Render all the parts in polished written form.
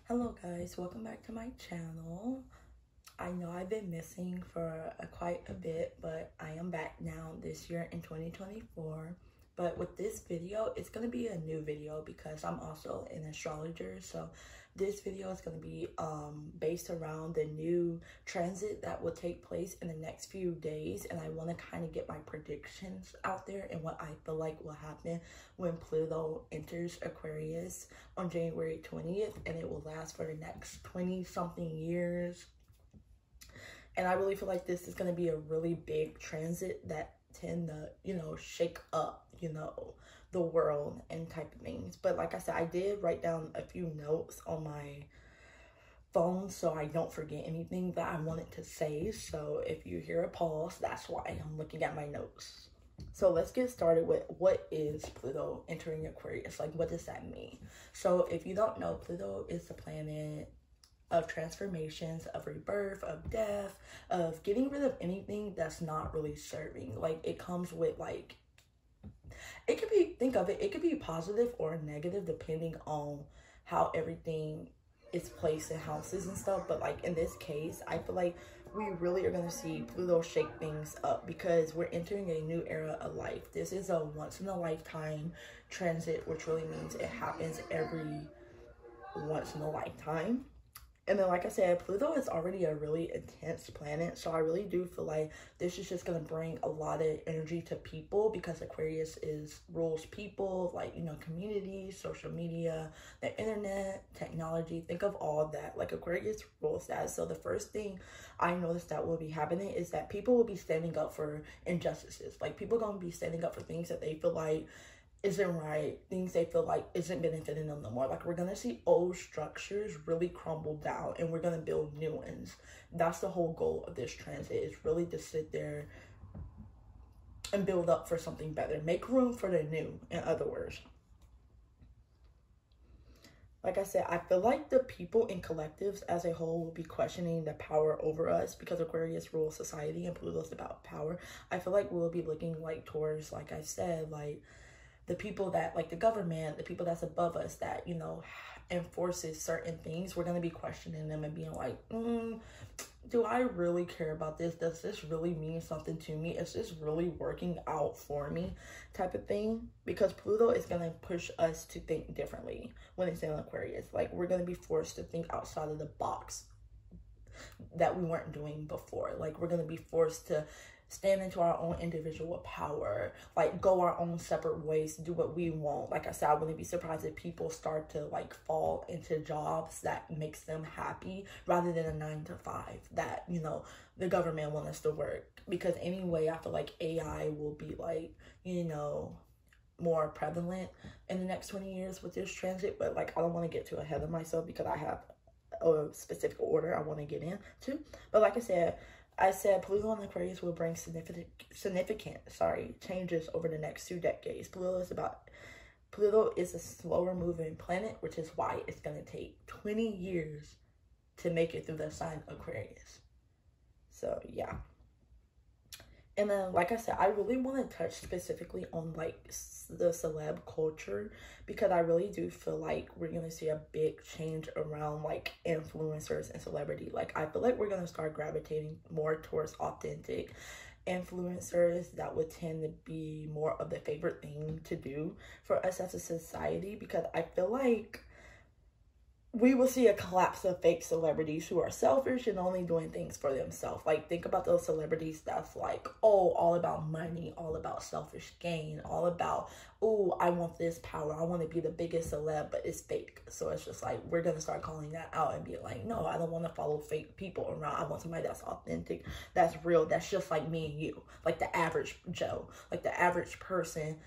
Hello guys, welcome back to my channel. I know I've been missing for quite a bit, but I am back now this year in 2024. But with this video, it's going to be a new video because I'm also an astrologer. So this video is going to be based around the new transit that will take place in the next few days. And I want to kind of get my predictions out there and what I feel like will happen when Pluto enters Aquarius on January 20th. And it will last for the next 20-something years. And I really feel like this is going to be a really big transit that tend to, shake up, the world and type of things. But like I said, I did write down a few notes on my phone so I don't forget anything that I wanted to say. So if you hear a pause, that's why I'm looking at my notes. So let's get started with what is Pluto entering Aquarius? Like, what does that mean? So if you don't know, Pluto is the planet of transformations, of rebirth, of death, of getting rid of anything that's not really serving. Like, it comes with, like, it could be, think of it, it could be positive or negative depending on how everything is placed in houses and stuff. But like in this case, I feel like we really are going to see Pluto shake things up because we're entering a new era of life. This is a once in a lifetime transit, which really means it happens every once in a lifetime. And then, like I said, Pluto is already a really intense planet. So I really do feel like this is just going to bring a lot of energy to people because Aquarius rules people, like, communities, social media, the internet, technology. Think of all of that. Like, Aquarius rules that. So the first thing I noticed that will be happening is that people will be standing up for injustices. Like, people going to be standing up for things that they feel like isn't right, things they feel like isn't benefiting them no more. Like, we're gonna see old structures really crumble down and we're gonna build new ones. That's the whole goal of this transit, is really to sit there and build up for something better, make room for the new, in other words. Like I said, I feel like the people in collectives as a whole will be questioning the power over us because Aquarius rules society and Pluto's about power. I feel like we'll be looking like towards, like I said, like the people that, like the government, the people that's above us that, enforces certain things. We're going to be questioning them and being like, do I really care about this? Does this really mean something to me? Is this really working out for me? Type of thing. Because Pluto is going to push us to think differently when it's in Aquarius. Like, we're going to be forced to think outside of the box that we weren't doing before. Like, we're going to be forced to stand into our own individual power, like go our own separate ways, do what we want. Like I said, I wouldn't be surprised if people start to like fall into jobs that makes them happy rather than a 9-to-5 that, the government wants us to work. Because anyway, I feel like AI will be like, more prevalent in the next 20 years with this transit. But like, I don't want to get too ahead of myself because I have a specific order I want to get into. But like I said, Pluto and Aquarius will bring significant changes over the next 2 decades. Pluto is a slower moving planet, which is why it's going to take 20 years to make it through the sign Aquarius. So, yeah. And then, like I said, I really want to touch specifically on, like, the celeb culture because I really do feel like we're going to see a big change around, like, influencers and celebrity. Like, I feel like we're going to start gravitating more towards authentic influencers that would tend to be more of the favorite thing to do for us as a society, because I feel like we will see a collapse of fake celebrities who are selfish and only doing things for themselves. Like, think about those celebrities that's like, oh, all about money, all about selfish gain, all about, oh, I want this power, I want to be the biggest celeb, but it's fake. So it's just like, we're going to start calling that out and be like, no, I don't want to follow fake people around. I want somebody that's authentic, that's real, that's just like me and you. Like the average Joe, like the average person.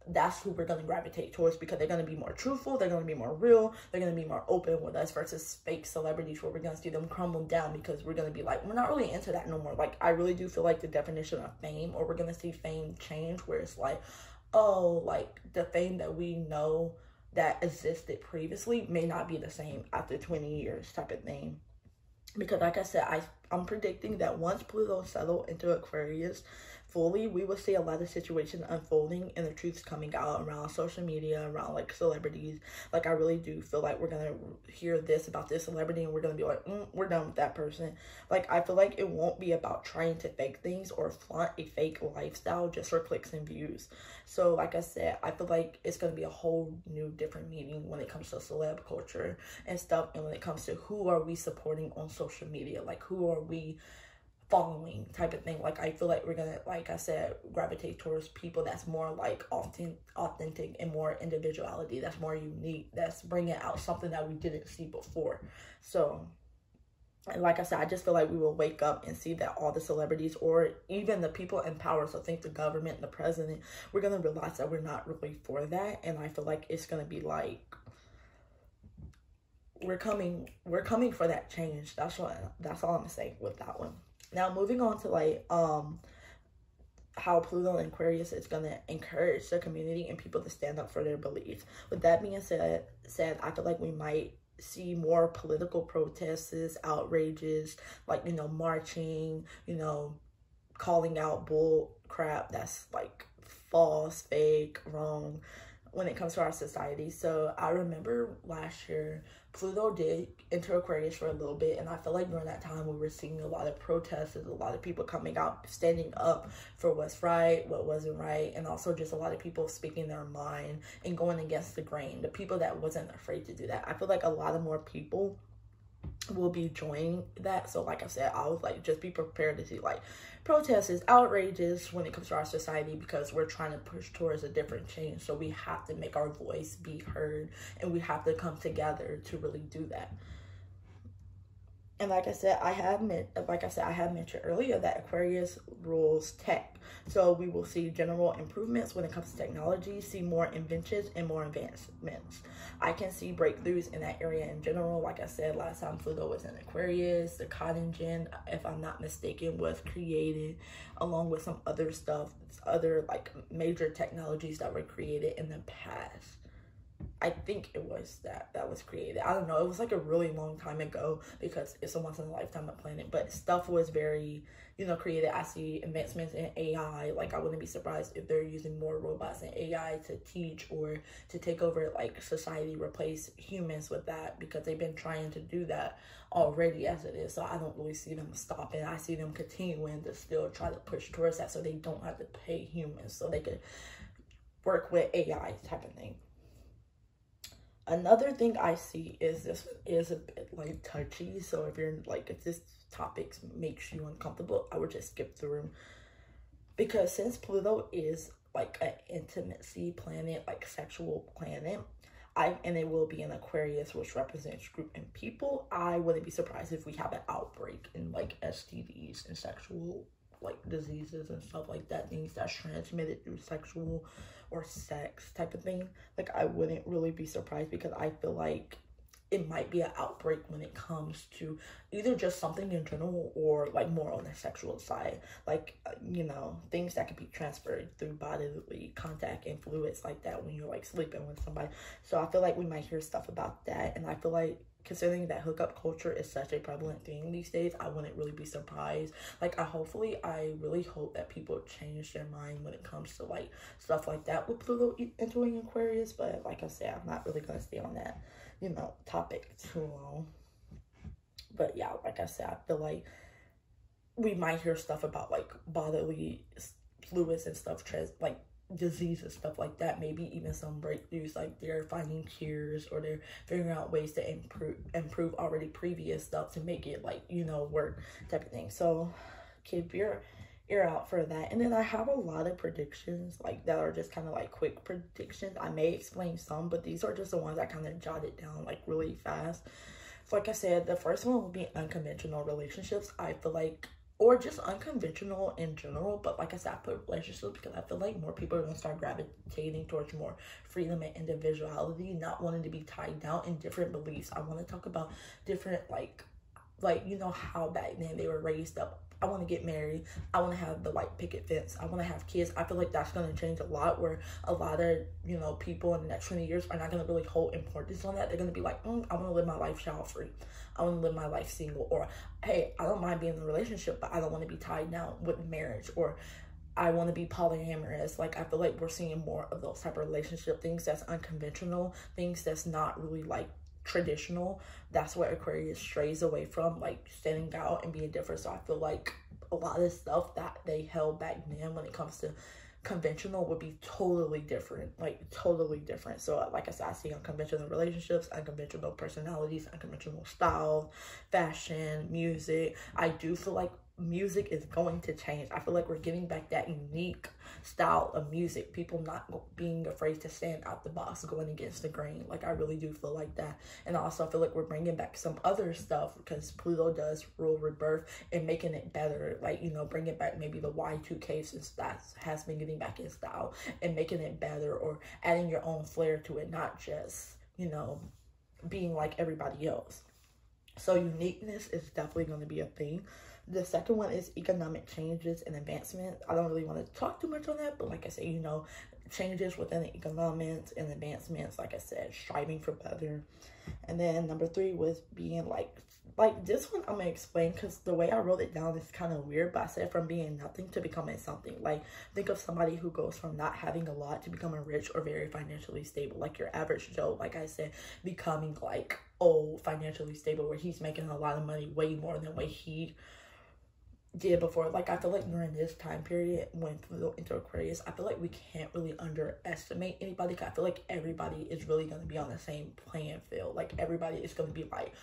That's who we're going to gravitate towards because they're going to be more truthful, they're going to be more real, they're going to be more open with us versus fake celebrities where we're going to see them crumble down because we're going to be like, we're not really into that no more. Like, I really do feel like the definition of fame, or we're going to see fame change where it's like, oh, like the fame that we know that existed previously may not be the same after 20 years type of thing. Because like I said, I'm predicting that once Pluto settled into Aquarius, fully, we will see a lot of situations unfolding and the truth's coming out around social media, around like celebrities. Like I really do feel like we're gonna hear this about this celebrity and we're gonna be like, we're done with that person. Like I feel like it won't be about trying to fake things or flaunt a fake lifestyle just for clicks and views. So like I said, I feel like it's gonna be a whole new different meaning when it comes to celeb culture and stuff, and when it comes to who are we supporting on social media, like who are we following type of thing. Like I feel like we're gonna, like I said, gravitate towards people that's more like authentic and more individuality, that's more unique, that's bringing out something that we didn't see before. So, and like I said, I just feel like we will wake up and see that all the celebrities or even the people in power, so think the government, the president, we're gonna realize that we're not really for that. And I feel like it's gonna be like we're coming for that change. That's all I'm gonna say with that one. Now, moving on to like how Pluto and Aquarius is going to encourage the community and people to stand up for their beliefs. With that being said, I feel like we might see more political protests, outrages, like, you know, marching, you know, calling out bull crap that's like false, fake, wrong when it comes to our society. So I remember last year Pluto did enter Aquarius for a little bit, and I feel like during that time we were seeing a lot of protests, a lot of people coming out, standing up for what's right, what wasn't right, and also just a lot of people speaking their mind and going against the grain, the people that wasn't afraid to do that. I feel like a lot of more people will be joining that. So like I said, I was like, just be prepared to see like protests, outrages when it comes to our society, because we're trying to push towards a different change. So we have to make our voice be heard, and we have to come together to really do that. And like I said, I have mentioned earlier that Aquarius rules tech. So we will see general improvements when it comes to technology, see more inventions and more advancements. I can see breakthroughs in that area in general. Like I said, last time Pluto was in Aquarius, the cotton gin, if I'm not mistaken, was created along with some other stuff, other like major technologies that were created in the past. I think it was that was created. I don't know. It was like a really long time ago because it's a once in a lifetime planet. But stuff was very, you know, created. I see advancements in AI. Like I wouldn't be surprised if they're using more robots and AI to teach or to take over like society, replace humans with that, because they've been trying to do that already as it is. So I don't really see them stopping. I see them continuing to still try to push towards that so they don't have to pay humans, so they could work with AI type of thing. Another thing I see is this is a bit like touchy, so if you're like, if this topic makes you uncomfortable, I would just skip through, because since Pluto is like an intimacy planet, like sexual planet, and it will be in Aquarius, which represents group and people, I wouldn't be surprised if we have an outbreak in like STDs and sexual like diseases and stuff like that, things that's transmitted through sexual or sex type of thing. Like I wouldn't really be surprised, because I feel like it might be an outbreak when it comes to either just something in general or like more on the sexual side, like you know, things that can be transferred through bodily contact and fluids like that when you're like sleeping with somebody. So I feel like we might hear stuff about that, and I feel like considering that hookup culture is such a prevalent thing these days, I wouldn't really be surprised. Like I really hope that people change their mind when it comes to like stuff like that with Pluto entering Aquarius. But like I said, I'm not really gonna stay on that, you know, topic too long. But yeah, like I said, I feel like we might hear stuff about like bodily fluids and stuff, like diseases, stuff like that. Maybe even some breakthroughs, like they're finding cures or they're figuring out ways to improve already previous stuff to make it like, you know, work type of thing. So keep your ear out for that. And then I have a lot of predictions like that are just kind of like quick predictions. I may explain some, but these are just the ones I kind of jotted down like really fast. So like I said, the first one will be unconventional relationships. I feel like, or just unconventional in general, but like I said, I put relationships because I feel like more people are going to start gravitating towards more freedom and individuality, not wanting to be tied down in different beliefs. I want to talk about different, like you know how back then they were raised up. I want to get married. I want to have the white picket fence. I want to have kids. I feel like that's going to change a lot, where a lot of, you know, people in the next 20 years are not going to really hold importance on that. They're going to be like, I want to live my life child free. I want to live my life single. Or, hey, I don't mind being in a relationship, but I don't want to be tied down with marriage. Or I want to be polyamorous. Like, I feel like we're seeing more of those type of relationship things that's unconventional, things that's not really like traditional. That's what Aquarius strays away from, like standing out and being different. So I feel like a lot of stuff that they held back then when it comes to conventional would be totally different, like totally different. So like I said, I see unconventional relationships, unconventional personalities, unconventional styles, fashion, music. I do feel like music is going to change. I feel like we're getting back that unique style of music, people not being afraid to stand out the box, going against the grain. Like, I really do feel like that. And also I feel like we're bringing back some other stuff, because Pluto does rule rebirth, and making it better, like, you know, bringing back maybe the Y2K, since that has been getting back in style, and making it better, or adding your own flair to it, not just, you know, being like everybody else. So uniqueness is definitely going to be a thing. The second one is economic changes and advancement. I don't really want to talk too much on that, but like I said, you know, changes within the economics and advancements, like I said, striving for better. And then number 3 was being like this one I'm gonna explain, because the way I wrote it down is kind of weird, but I said from being nothing to becoming something. Like, think of somebody who goes from not having a lot to becoming rich or very financially stable, like your average Joe, like I said, becoming like, oh, financially stable, where he's making a lot of money, way more than what he did before. Like, I feel like during this time period when Pluto into Aquarius, I feel like we can't really underestimate anybody, because I feel like everybody is really going to be on the same playing field. Like, everybody is going to be like,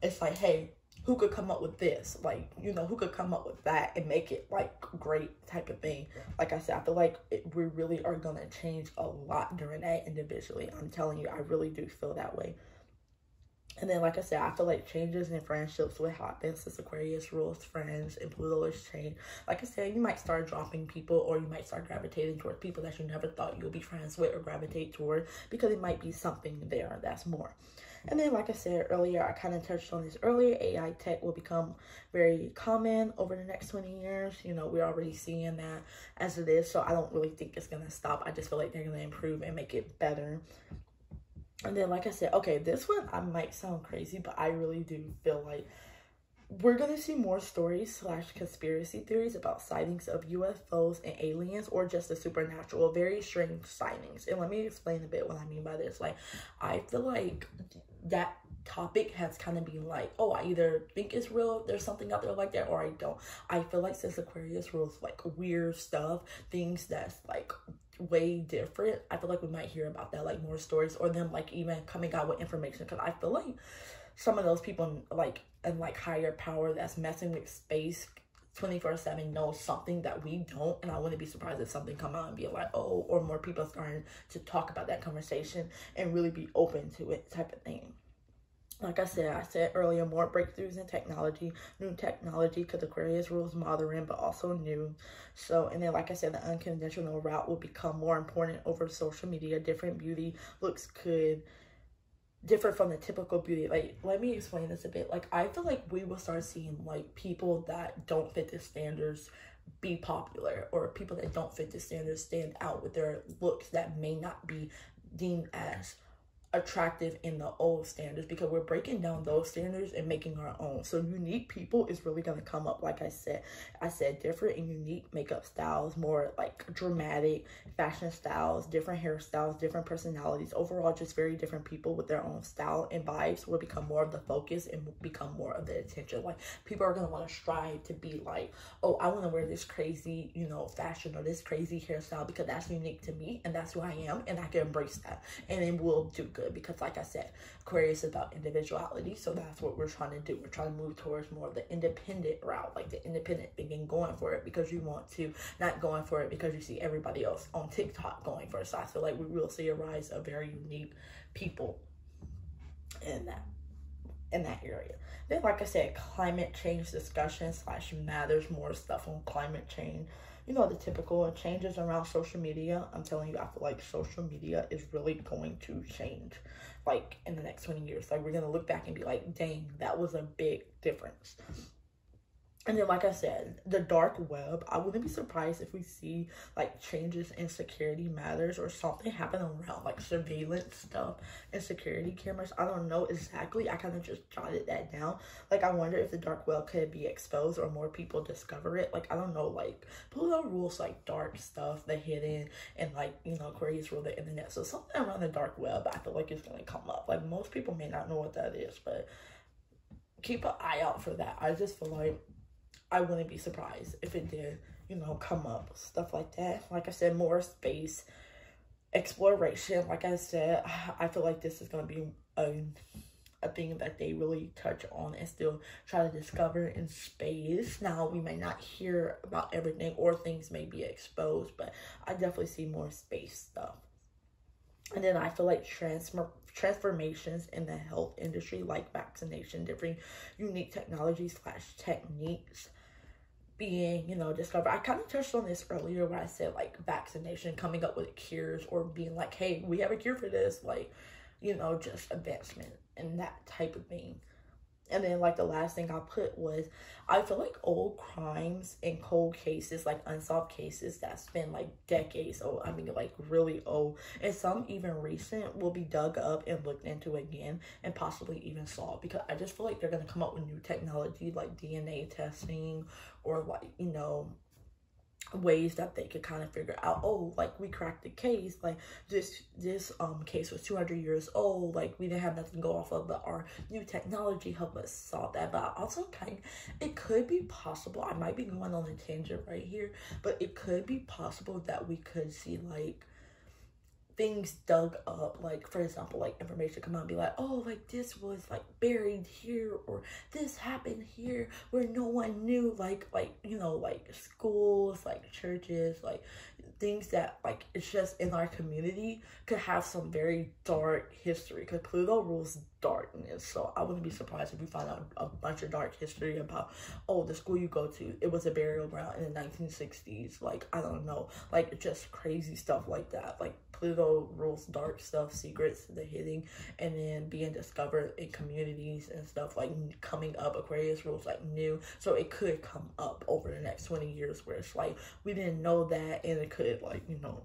it's like, hey, who could come up with this? Like, you know, who could come up with that and make it like great type of thing. Like I said, I feel like we really are going to change a lot during that individually. I'm telling you, I really do feel that way. And then, like I said, I feel like changes in friendships will happen since Aquarius rules friends and Pluto is changed. Like I said, you might start dropping people, or you might start gravitating towards people that you never thought you would be friends with or gravitate toward, because it might be something there that's more. And then, like I said earlier, I kind of touched on this earlier, AI tech will become very common over the next 20 years. You know, we're already seeing that as it is, so I don't really think it's going to stop. I just feel like they're going to improve and make it better. And then, like I said, okay, this one, I might sound crazy, but I really do feel like we're going to see more stories / conspiracy theories about sightings of UFOs and aliens, or just the supernatural, very strange sightings. And let me explain a bit what I mean by this. Like, I feel like that topic has kind of been like, oh, I either think it's real, there's something out there like that, or I don't. I feel like since Aquarius rules like weird stuff, things that's like way different, I feel like we might hear about that, like more stories, or them like even coming out with information, because I feel like some of those people like in like higher power that's messing with space 24/7 knows something that we don't, and I wouldn't be surprised if something come out and be like, oh, or more people starting to talk about that conversation and really be open to it type of thing. Like I said earlier, more breakthroughs in technology, new technology, because Aquarius rules modern, but also new. So, and then like I said, the unconventional route will become more important over social media. Different beauty looks could differ from the typical beauty. Like, let me explain this a bit. Like, I feel like we will start seeing like people that don't fit the standards be popular, or people that don't fit the standards stand out with their looks that may not be deemed as attractive in the old standards, because we're breaking down those standards and making our own. So unique people is really going to come up. Like I said different and unique makeup styles, more like dramatic fashion styles, different hairstyles, different personalities, overall just very different people with their own style and vibes will become more of the focus and become more of the attention. Like, people are going to want to strive to be like, oh, I want to wear this crazy, you know, fashion or this crazy hairstyle, because that's unique to me and that's who I am, and I can embrace that, and then we'll do good. Because like I said, Aquarius is about individuality, so that's what we're trying to do. We're trying to move towards more of the independent route, like the independent thinking, going for it because you want to, not going for it because you see everybody else on TikTok going for it. So I feel like we will see a rise of very unique people in that area. Then, like I said, climate change discussion / matters, more stuff on climate change. You know, the typical changes around social media. I'm telling you, I feel like social media is really going to change, like, in the next 20 years. Like, we're going to look back and be like, dang, that was a big difference. And then, like I said, the dark web, I wouldn't be surprised if we see like changes in security matters or something happen around like surveillance stuff and security cameras. I don't know exactly. I kind of just jotted that down. Like, I wonder if the dark web could be exposed or more people discover it. Like, I don't know, like Pluto rules like dark stuff, the hidden, and like, you know, Aquarius rule the internet. So something around the dark web, I feel like is going to come up. Like, most people may not know what that is, but keep an eye out for that. I just feel like I wouldn't be surprised if it did, you know, come up, stuff like that. Like I said, more space exploration. Like I said, I feel like this is going to be a thing that they really touch on and still try to discover in space. Now, we may not hear about everything or things may be exposed, but I definitely see more space stuff. And then I feel like transformations in the health industry, like vaccination, different unique technologies / techniques being, you know, discovered. I kind of touched on this earlier where I said like vaccination, coming up with cures, or being like, hey, we have a cure for this, like, you know, just advancement and that type of thing. And then like the last thing I put was, I feel like old crimes and cold cases, like unsolved cases that's been like decades old, I mean like really old, and some even recent, will be dug up and looked into again and possibly even solved, because I just feel like they're going to come up with new technology like DNA testing, or like, you know, ways that they could kind of figure out, oh, like we cracked the case, like this case was 200 years old, like we didn't have nothing to go off of, but our new technology helped us solve that. But also it could be possible, I might be going on a tangent right here, but it could be possible that we could see like things dug up, like for example, like information come out and be like, oh, like this was like buried here, or this happened here where no one knew, like you know, like schools, like churches, like things that like it's just in our community could have some very dark history, because Pluto rules darkness. So I wouldn't be surprised if we find out a bunch of dark history about, oh, the school you go to, it was a burial ground in the 1960s, like I don't know, like just crazy stuff like that. Like Pluto rules dark stuff, secrets, the hidden, and then being discovered in communities and stuff, like coming up. Aquarius rules like new, so it could come up over the next 20 years where it's like we didn't know that, and it could, like, you know,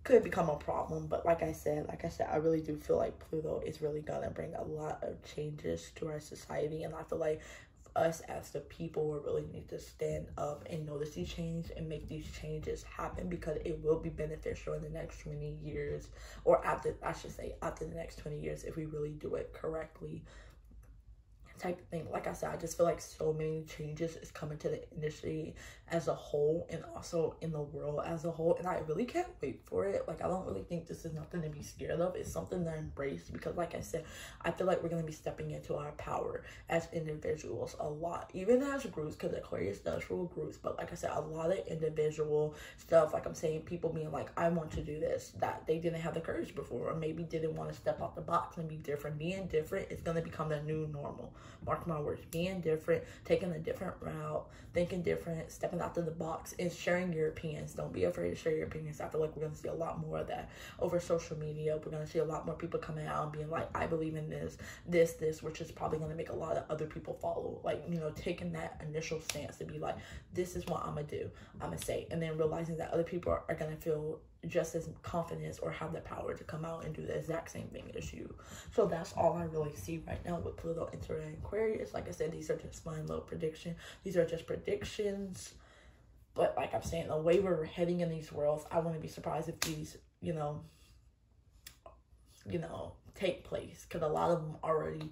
could become a problem. But like I said, I really do feel like Pluto is really gonna bring a lot of changes to our society, and I feel like us as the people will really need to stand up and notice these changes and make these changes happen, because it will be beneficial in the next 20 years, or after, I should say, after the next 20 years, if we really do it correctly, type of thing. Like I said, I just feel like so many changes is coming to the industry as a whole, and also in the world as a whole, and I really can't wait for it. Like, I don't really think this is nothing to be scared of. It's something to embrace, because like I said, I feel like we're going to be stepping into our power as individuals a lot, even as groups, because Aquarius does rule groups. But like I said, a lot of individual stuff, like I'm saying, people being like, I want to do this, that they didn't have the courage before, or maybe didn't want to step out the box and be different. Being different is going to become the new normal. Mark my words. Being different, taking a different route, thinking different, stepping out of the box, and sharing your opinions. Don't be afraid to share your opinions. I feel like we're going to see a lot more of that over social media. We're going to see a lot more people coming out and being like, I believe in this, which is probably going to make a lot of other people follow. Like, you know, taking that initial stance to be like, this is what I'm going to do, I'm going to say. And then realizing that other people are going to feel just as confident or have the power to come out and do the exact same thing as you. So that's all I really see right now with Pluto entering Aquarius. Like I said, these are just my little prediction. These are just predictions. But like I'm saying, the way we're heading in these worlds, I wouldn't be surprised if these, you know, take place. Because a lot of them already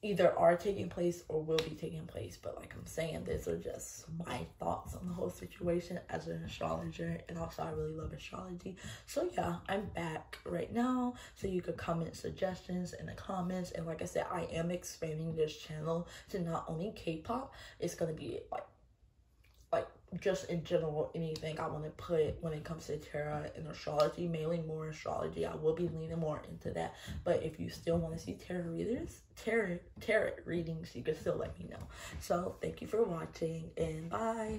either are taking place or will be taking place. But like I'm saying, these are just my thoughts on the whole situation as an astrologer, and also I really love astrology. So yeah, I'm back right now, so you could comment suggestions in the comments. And like I said, I am expanding this channel to not only K-pop, it's gonna be like just in general, anything I want to put when it comes to tarot and astrology, mainly more astrology. I will be leaning more into that. But if you still want to see tarot readings, you can still let me know. So thank you for watching, and bye.